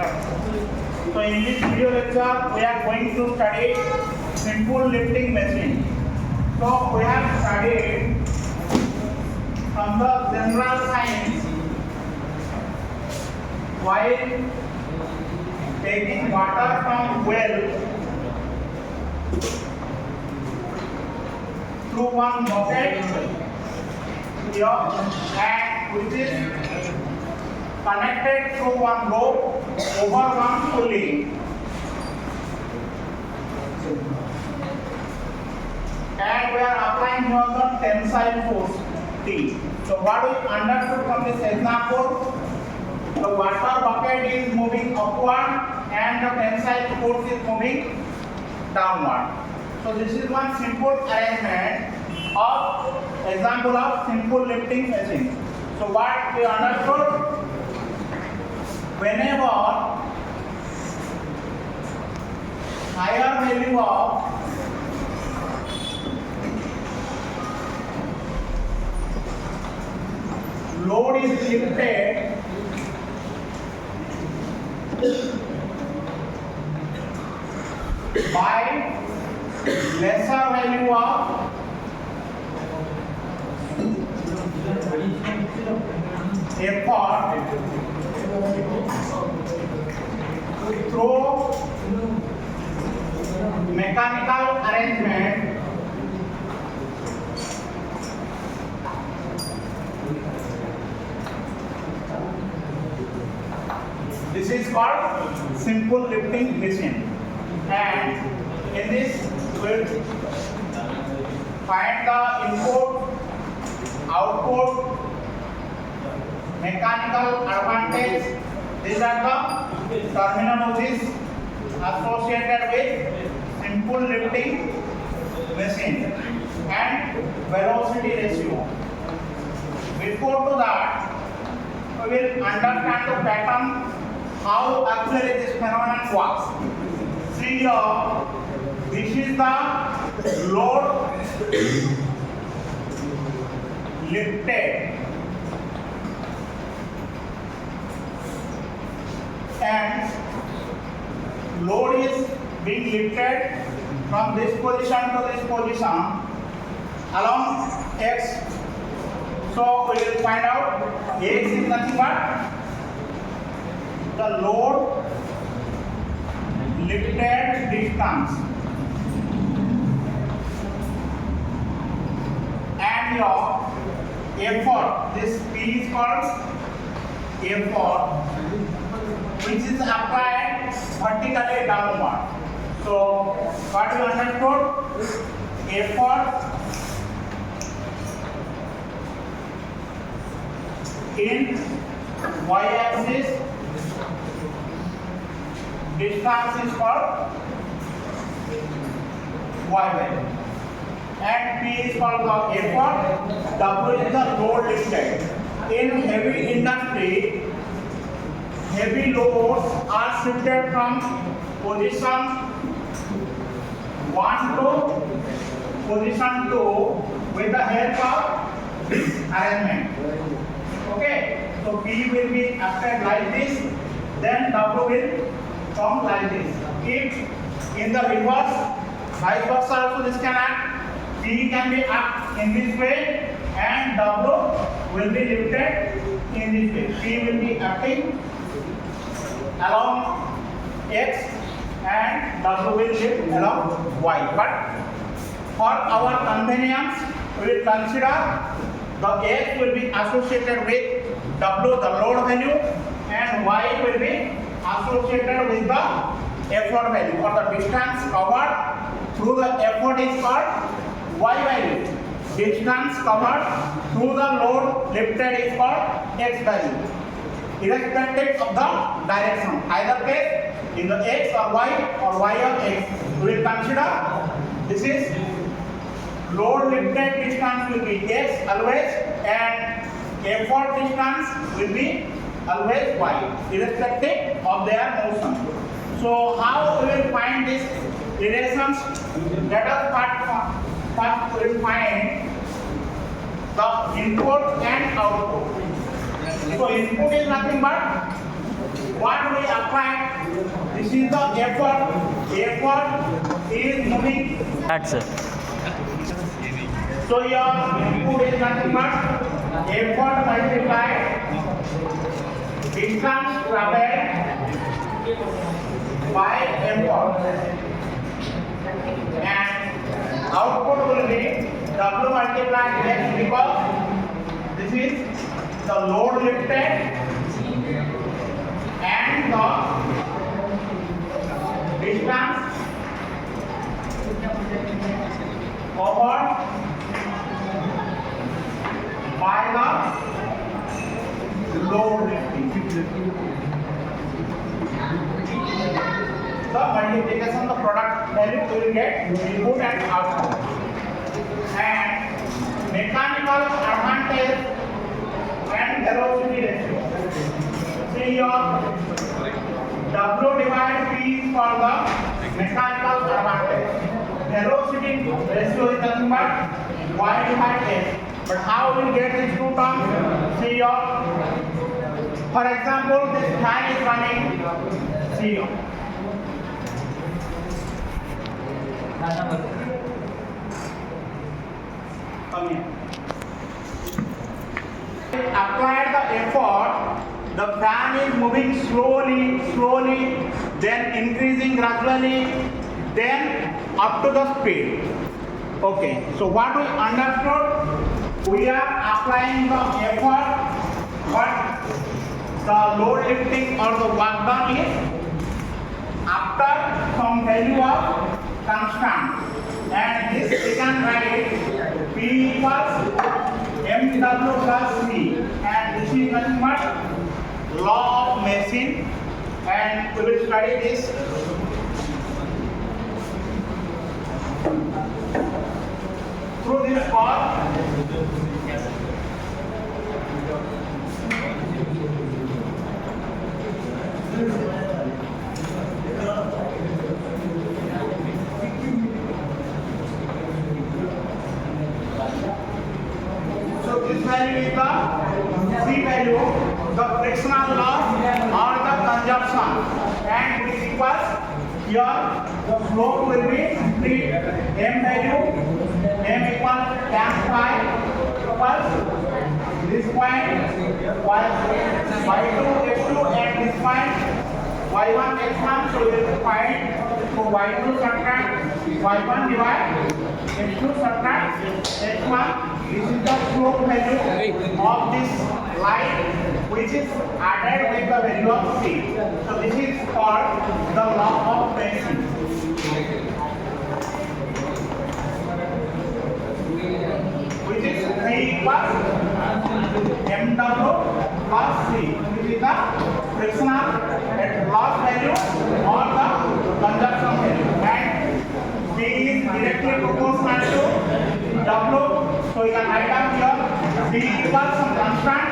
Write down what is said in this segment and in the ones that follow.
So in this video lecture, we are going to study simple lifting machine. So we have studied from the general science while taking water from well through one bucket here and which is connected through one rope over one pulley. And we are applying here the tensile force T. So what we understood from this example, the water bucket is moving upward and the tensile force is moving downward. So this is one simple arrangement of example of simple lifting machine. So what we understood, whenever higher value of load is lifted by lesser value of effort through mechanical arrangement, this is called simple lifting machine. And in this we will find the input, output, mechanical advantage. These are the terminologies associated with simple lifting machine and velocity ratio. Before to that, we will understand the pattern how actually this phenomenon works. See here, this is the load lifted and load is being lifted from this position to this position along x. So we will find out x is nothing but the load lifted distance, and your effort, this P is called effort, which is applied vertically downward. So what you understood, effort in y-axis, distance is called y value, and P is called the effort, W is the load lifted. In heavy industry, heavy loads are shifted from position 1 to position 2 with the help of this arrangement. Okay, so P will be acted like this, then W will come like this. If in the reverse, vice versa also this can act, P can be act in this way and W will be lifted in this way. P will be acting along x and W will lift along y. But for our convenience, we will consider the x will be associated with W, the load value, and y will be associated with the effort value, or the distance covered through the effort is called y value. Distance covered through the load lifted is called x value, irrespective of the direction. Either case, in the x or y or x, we will consider this is load lifted distance will be x always, and effort distance will be always y, irrespective of their motion. So how we will find these relations? Let us first we will find the input and output. So input is nothing but what we apply applied. This is the effort. Effort is moving. That's it. So your input is nothing but effort multiplied distance traveled by effort, and output will be W multiplied X, because this is the load lifted and the distance covered by the load lifting. The multiplication of the product value will get input and output. And mechanical advantage and velocity ratio. See your W divided P is for the mechanical advantage. Velocity ratio is nothing but Y divided S. But how we will get these two terms? See your, for example, this fan is running. See your. Come here. Apply the effort. The fan is moving slowly, then increasing gradually, then up to the speed. Okay. So what we understood? We are applying the effort, but the load lifting or the work done is after some value of constant, and this we can write P equals mW plus C, and this is nothing but law of machine, and we will study this through this course. So this value is the C value, the frictional loss or the consumption, and which equals here the slope will be simply m value, m equals tan phi plus this point y2 x2 and this point y1 x1. So we will find, so y2 subtract y1 divide x2 subtract x1. This is the slope value of this line, which is added with the value of C. So this is called the law of Machine. Which is P equals mW plus C, which is the frictional loss value or the consumption value, and P is directly proportional to W. So you can write down here C equals some constant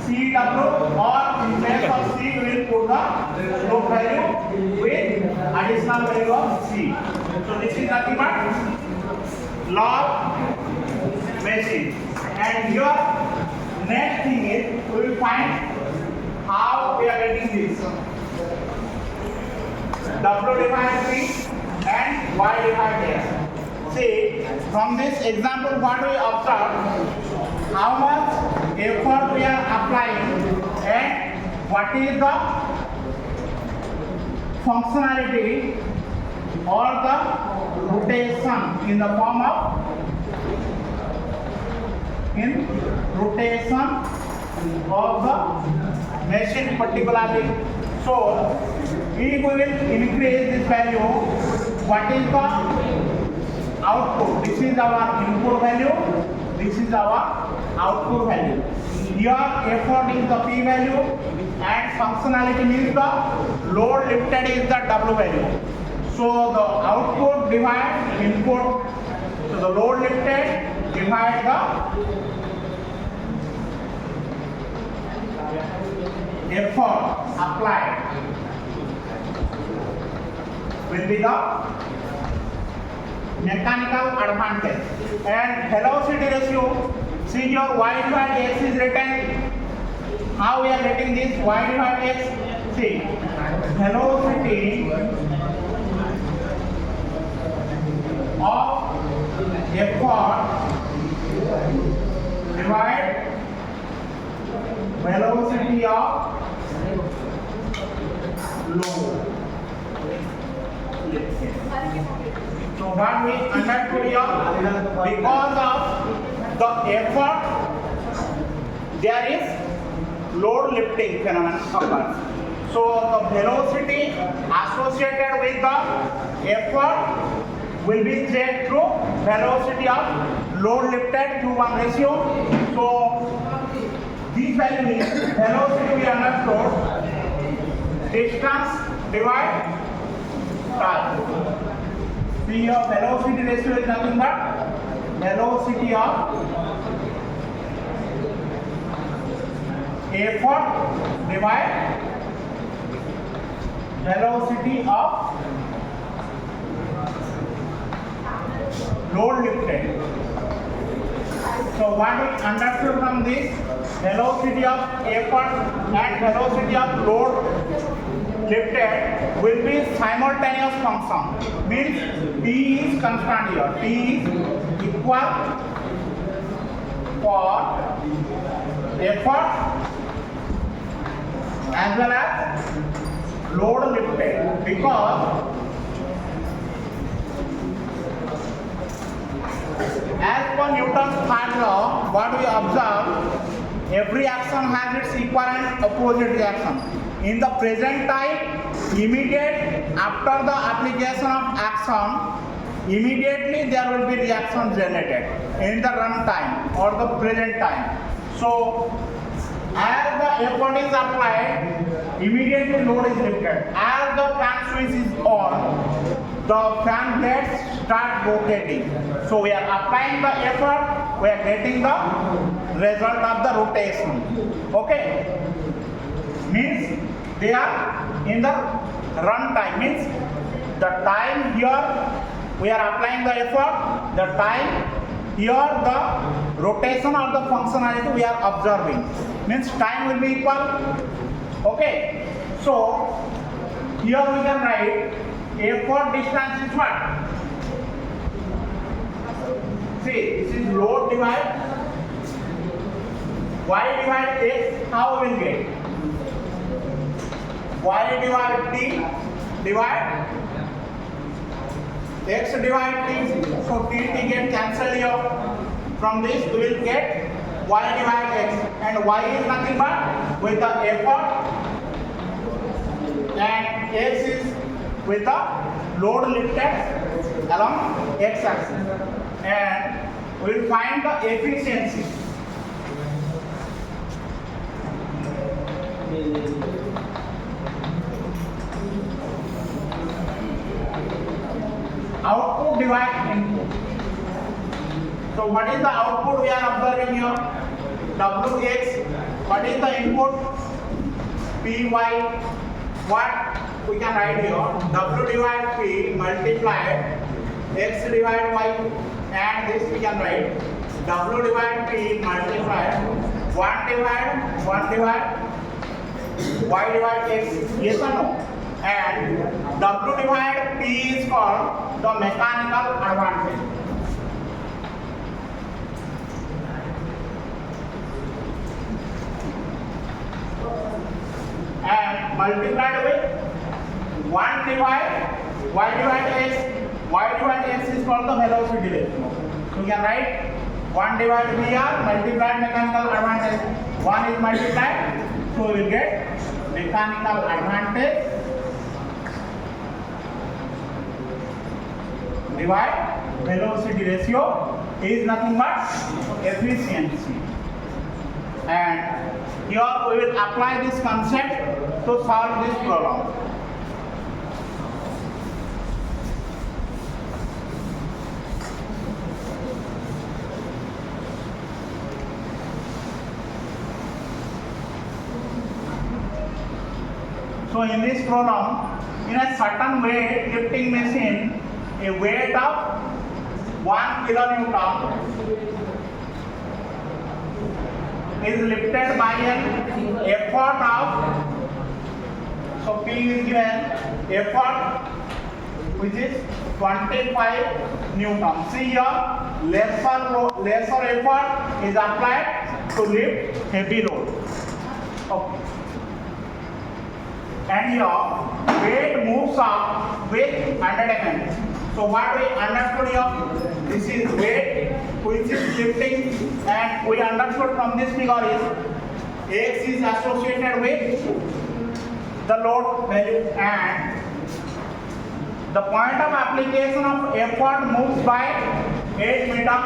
CW, or in place of C we will put the slope value with additional value of C. So this is nothing but law of machine. And here next thing is we will find how we are getting this W divided P and Y divided S. See, from this example what we observe, how much effort we are applying and what is the functionality or the rotation in the form of rotation of the machine particularly. So if we will increase this value, what is the output? This is our input value, this is our output value. Here effort is the P value and functionality means the load lifted is the W value. So the output divides input, so the load lifted divides the effort applied will be the mechanical advantage. And velocity ratio, see your y divided x is written. How we are getting this y divided x? See, velocity of effort divide velocity of load. So what we understood here, because of the effort, there is load lifting phenomenon occurs. So the velocity associated with the effort will be checked through velocity of load lifted to 1 ratio. So this value is velocity we understood, distance divide time. See here, velocity ratio is nothing but velocity of effort divide velocity of load lifted. So what we understood from this, velocity of effort and velocity of load lifted will be simultaneous function. Means T is constant here. T is equal for effort as well as load lifted, because as per Newton's third law, what we observe, every action has its equal and opposite reaction. In the present time, immediate after the application of action, immediately there will be reaction generated in the run time or the present time. So as the effort is applied, immediately load is lifted. As the fan switch is on, the fan blades start rotating. So we are applying the effort, we are getting the result of the rotation. Okay? Means they are in the run time. Means the time here we are applying the effort, the time here the rotation of the functionality we are observing. Means time will be equal. Okay? So here we can write effort distance is what? See, this is load divide y divide x. How we will get? Y divide t divide x divide t. So t get cancelled here. From this we will get y divide x, and y is nothing but with the effort, and x is with the load lifted along x axis, and we will find the efficiency. Output divide input. So what is the output we are observing here? Wx. What is the input? Py. What we can write here? W divide P multiplied x divide y, and this we can write W divide P multiplied 1 divide y divide x. Yes or no? And W divide P is called the mechanical advantage. And multiplied with 1 divide y divide x. Y divide x is called the velocity ratio. So you can write 1 divide VR multiplied mechanical advantage. 1 is multiplied, so we will get mechanical advantage divide velocity ratio is nothing but efficiency. And here we will apply this concept to solve this problem. So in this problem, in a certain weight lifting machine, a weight of 1 kilonewton is lifted by an effort of So P is given effort which is 25 Newton. See here, lesser effort is applied to lift heavy load. Okay. And here, weight moves up with 100 mm. So what we understood here, this is weight which is lifting, and we understood from this figure is X is associated with the load value, and the point of application of effort moves by 8 meter.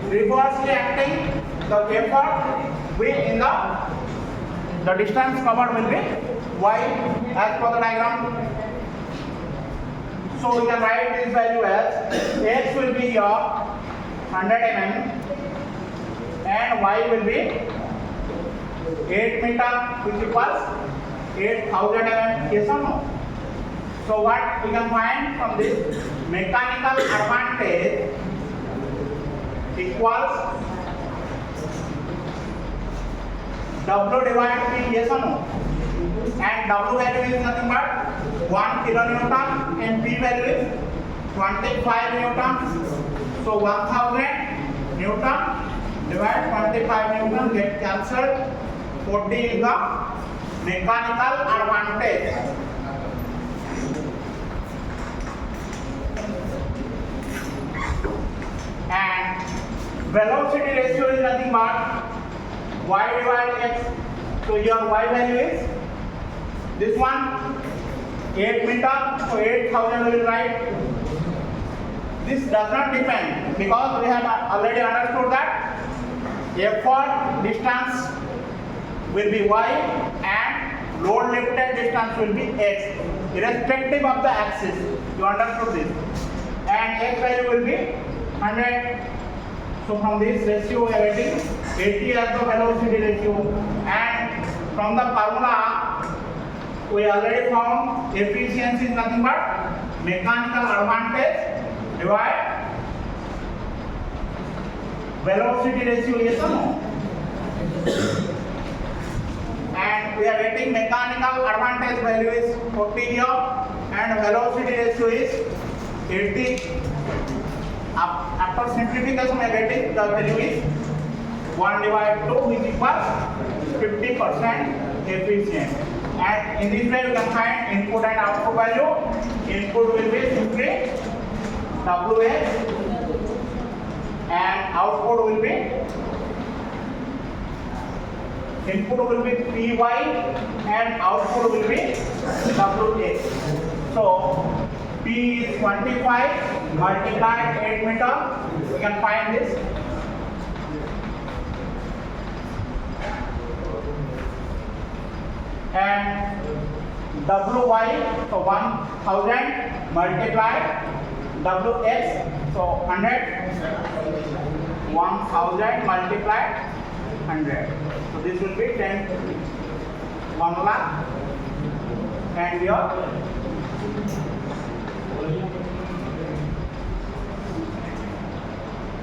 Reversely acting, the effort will in the distance covered will be y as per the diagram. So we can write this value as x will be here 100 mm and y will be 8 meter, which equals 8000 mm. Yes or no? So what we can find from this, mechanical advantage equals W divided P. Yes or no? And W value is nothing but 1 kilonewton and P value is 25 newton. So 1000 newton divided 25 newton get cancelled. 40 is the mechanical advantage. And velocity ratio is nothing but y divided x. So your y value is this one 8 meter, so 8000 we will write. This does not depend because we have already understood that effort distance will be y and load lifted distance will be x, irrespective of the axis. You understood this? And x value will be 100. So from this ratio we are getting 80 as the velocity ratio, and from the formula we already found efficiency is nothing but mechanical advantage divide velocity ratio. Yes or no? And we are getting mechanical advantage value is 40 here and velocity ratio is 80. After simplification we are getting the value is 1 divided 2, which equals 50% efficient. And in this way we can find input and output value. Input will be simply WS and output will be PY and output will be WX. So P is 25 multiplied 8 meter. We can find this. And WY, so 1000 multiplied WX, so 100. 1000 multiplied 100. So this will be 1 lakh. And here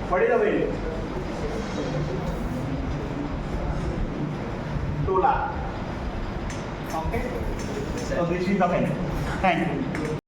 what is the value? 2 lakh. Okay. So this is the value. Thank you.